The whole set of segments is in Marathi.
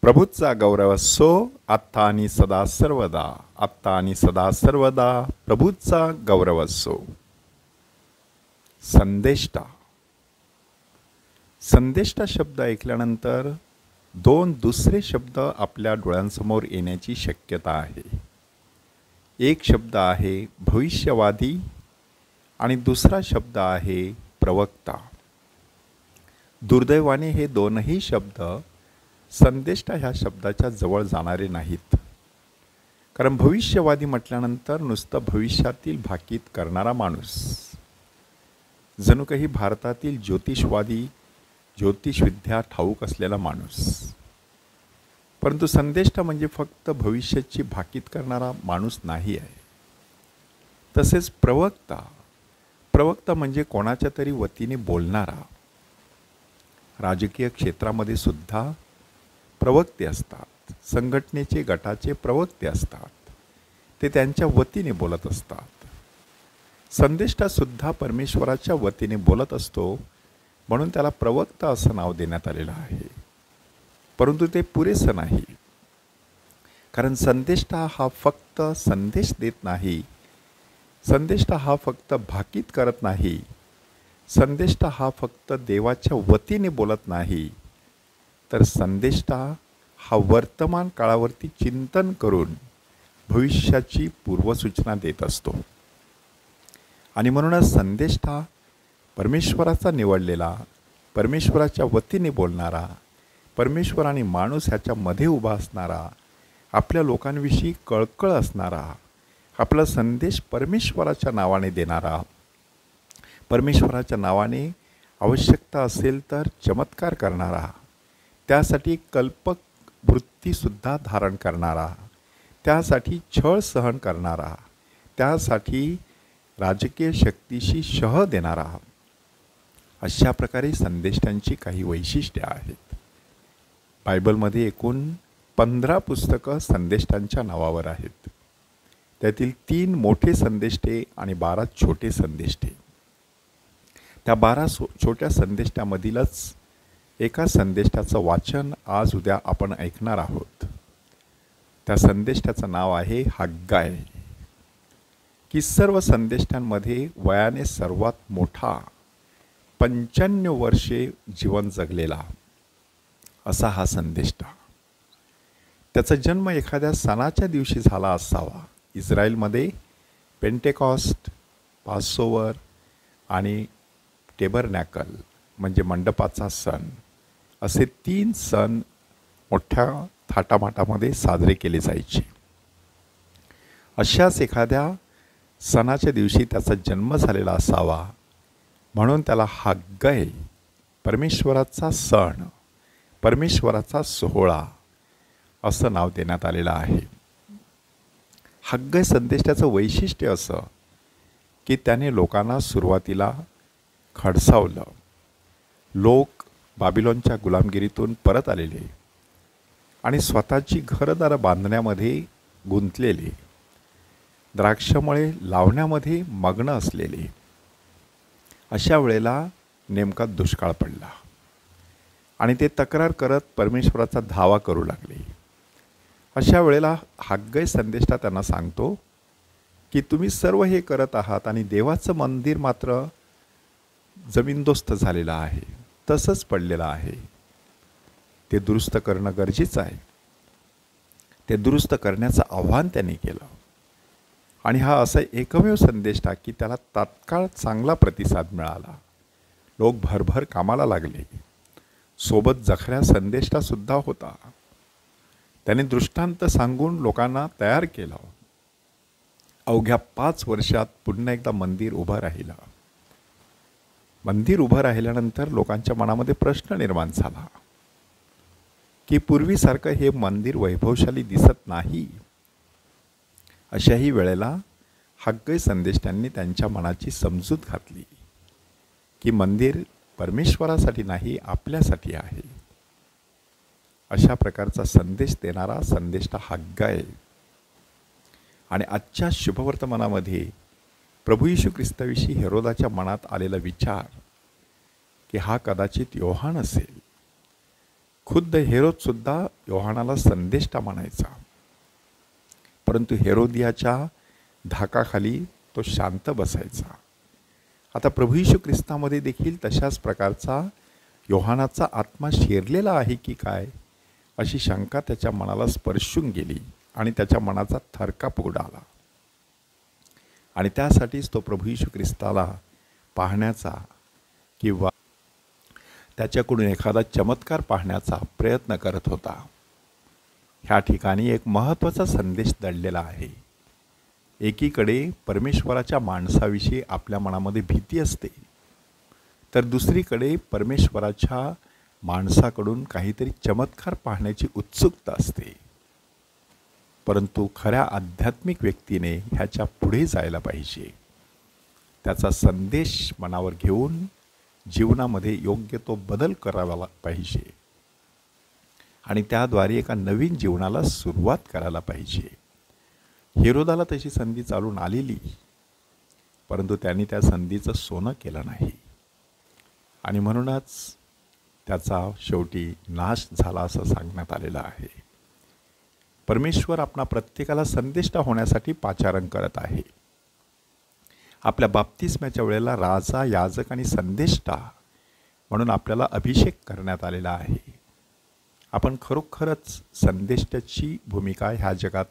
प्रभूचा गौरव असो आत्ता आणि सदा सर्वदा. आत्ता आणि सदा सर्वदा प्रभूचा गौरव असो. संदेष्टा. संदेष्टा शब्द ऐकल्यानंतर दोन दुसरे शब्द आपल्या डोळ्यांसमोर येण्याची शक्यता आहे. एक शब्द आहे भविष्यवादी आणि दुसरा शब्द आहे प्रवक्ता. दुर्दैवाने हे दोनही शब्द संदेष्टा ह्या शब्दाच्या जवळ जाणारे नाहीत. कारण भविष्यवादी म्हटल्यानंतर नुसतं भविष्यातील भाकीत करणारा माणूस, जणू काही भारतातील ज्योतिषवादी, ज्योतिषविद्या ठाऊक असलेला माणूस. परंतु संदेष्टा म्हणजे फक्त भविष्याची भाकीत करणारा माणूस नाही आहे. तसेच प्रवक्ता, प्रवक्ता म्हणजे कोणाच्या तरी वतीने बोलणारा. राजकीय क्षेत्रामध्ये सुद्धा प्रवक्ते असतात. संघटनेचे, गटाचे प्रवक्ते असतात. ते त्यांच्या वतीने बोलत असतात. संदेष्टासुद्धा परमेश्वराच्या वतीने बोलत असतो, म्हणून त्याला प्रवक्ता असं नाव देण्यात आलेलं आहे. परंतु ते पुरेसं नाही. कारण संदेष्टा हा फक्त संदेश देत नाही. संदेष्टा हा फक्त भाकीत करत नाही. संदेष्टा हा फक्त देवाच्या वतीने बोलत नाही, तर संदेष्टा हा वर्तमान काळावरती चिंतन करून भविष्याची पूर्वसूचना देत असतो. आणि म्हणूनच संदेष्टा परमेश्वराचा निवडलेला, परमेश्वराच्या वतीने बोलणारा, परमेश्वर आणि माणूस ह्याच्यामध्ये उभा असणारा, आपल्या लोकांविषयी कळकळ असणारा, आपला संदेश परमेश्वराच्या नावाने देणारा, परमेश्वराच्या नावाने आवश्यकता असेल तर चमत्कार करणारा, त्यासाठी कल्पक वृत्तीसुद्धा धारण करणारा, त्यासाठी छळ सहन करणारा, त्यासाठी राजकीय शक्तीशी शह देणारा, अशा प्रकारे संदेष्टांची काही वैशिष्ट्ये आहेत. बायबलमध्ये एकूण 15 पुस्तकं संदेष्टांच्या नावावर आहेत. त्यातील 3 मोठे संदेष्टे आणि 12 छोटे संदेष्टे. त्या 12 छोट्या संदेष्टामधीलच एका संदेष्टाचं वाचन आज उद्या आपण ऐकणार आहोत. त्या संदेष्टाचं नाव आहे हग्गाय. की सर्व संदेष्टांमध्ये वयाने सर्वात मोठा, 95 वर्षे जीवन जगलेला असा हा संदेष्टा. त्याचा जन्म एखाद्या सणाच्या दिवशी झाला असावा. इस्रायलमध्ये पेंटेकॉस्ट, पासोवर आणि टेबरनॅकल म्हणजे मंडपाचा सण, असे 3 सण मोठ्या थाटामाटामध्ये साजरे केले जायचे. अशाच एखाद्या सणाच्या दिवशी त्याचा जन्म झालेला असावा, म्हणून त्याला हग्गाय, परमेश्वराचा सण, परमेश्वराचा सोहळा असं नाव देण्यात आलेलं आहे. हग्गाय संदेष्टाचं वैशिष्ट्य असं की त्याने लोकांना सुरुवातीला खडसावलं. लोक बाबिलोनच्या गुलामगिरीतून परत आलेले आणि स्वतःची घरदारं बांधण्यामध्ये गुंतलेले, द्राक्षमळे लावण्यामध्ये मग्न असलेले, अशा वेळेला नेमका दुष्काळ पडला आणि ते तक्रार करत परमेश्वराचा धावा करू लागले. अशा वेळेला हग्गाय संदेष्टा त्यांना सांगतो की तुम्ही सर्व हे करत आहात आणि देवाचं मंदिर मात्र जमीनदोस्त झालेलं आहे, तसंच पडलेलं आहे. ते दुरुस्त करणं गरजेचं आहे. ते दुरुस्त करण्याचं आव्हान त्यांनी केलं. आणि हा असा एकमेव संदेष्टा की त्याला तात्काळ चांगला प्रतिसाद मिळाला. लोक भरभर कामाला लागले. सोबत जखऱ्या संदेष्टासुद्धा होता. त्याने दृष्टांत सांगून लोकांना तयार केलं. अवघ्या 5 वर्षात पुन्हा एकदा मंदिर उभं राहिलं. मंदिर उभं राहिल्यानंतर लोकांच्या मनामध्ये प्रश्न निर्माण झाला की पूर्वीसारखं हे मंदिर वैभवशाली दिसत नाही. अशाही वेळेला हग्गाय संदेष्टांनी त्यांच्या मनाची समजूत घातली की मंदिर परमेश्वरासाठी नाही, आपल्यासाठी आहे. अशा प्रकारचा संदेश देणारा संदेष्टा हग्गाय. आणि आजच्या शुभवर्तमानामध्ये प्रभू येशू ख्रिस्ताविषयी हेरोदाच्या मनात आलेला विचार की हा कदाचित योहान असेल. खुद्द हेरोदसुद्धा योहानाला संदेष्टा म्हणायचा, परंतु हेरोदियाच्या धाकाखाली तो शांत बसायचा. आता प्रभू येशू ख्रिस्तामध्ये देखील तशाच प्रकारचा योहानाचा आत्मा शिरलेला आहे की काय, अशी शंका त्याच्या मनाला स्पर्शून गेली आणि त्याच्या मनाचा थरकाप उडाला. आणि त्यासाठीच तो प्रभू येशू ख्रिस्ताला पाहण्याचा किंवा त्याच्याकडून एखादा चमत्कार पाहण्याचा प्रयत्न करत होता. ह्या ठिकाणी एक महत्त्वाचा संदेश दडलेला आहे. एकीकडे परमेश्वराच्या माणसाविषयी आपल्या मनामध्ये भीती असते, तर दुसरीकडे परमेश्वराच्या माणसाकडून काहीतरी चमत्कार पाहण्याची उत्सुकता असते. परंतु खऱ्या आध्यात्मिक व्यक्तीने ह्याच्या पुढे जायला पाहिजे. त्याचा संदेश मनावर घेऊन जीवनामध्ये योग्य तो बदल करावा पाहिजे आणि त्याद्वारे एका नवीन जीवनाला सुरुवात करायला पाहिजे. हेरोदाला तशी संधी चालून आलेली, परंतु त्यांनी त्या संधीचं सोनं केलं नाही आणि म्हणूनच त्याचा शेवटी नाश झाला असं सांगण्यात आलेलं आहे. परमेश्वर आपणा प्रत्येकाला संदेष्टा होण्यासाठी पाचारण करत आहे. आपल्या बाप्तिस्म्याच्या वेळेला राजा, याजक आणि संदेष्टा म्हणून आपल्याला अभिषेक करण्यात आलेला आहे. आपण खरोखरच संदेष्टाची भूमिका ह्या जगात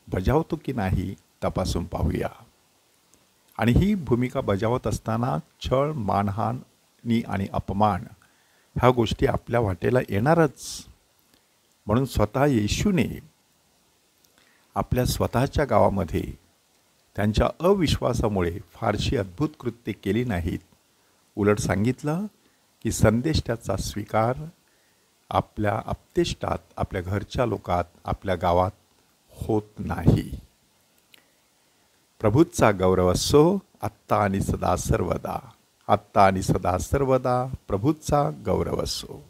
बजावतो की नाही तपासून पाहूया. आणि ही भूमिका बजावत असताना छळ, मानहानी आणि अपमान ह्या गोष्टी आपल्या वाटेला येणारच. म्हणून स्वतः येशूने आपल्या स्वतःच्या गावामध्ये त्यांच्या अविश्वासामुळे फारशी अद्भुत कृत्ये केली नाहीत. उलट सांगितलं की संदेष्टाचा स्वीकार आपल्या आप्तेष्टात, आपल्या घरच्या लोकात, आपल्या गावात होत नाही. प्रभूचा गौरव असो आत्ता आणि सदा सर्वदा. आत्ता आणि सदा सर्वदा प्रभूचा गौरव असो.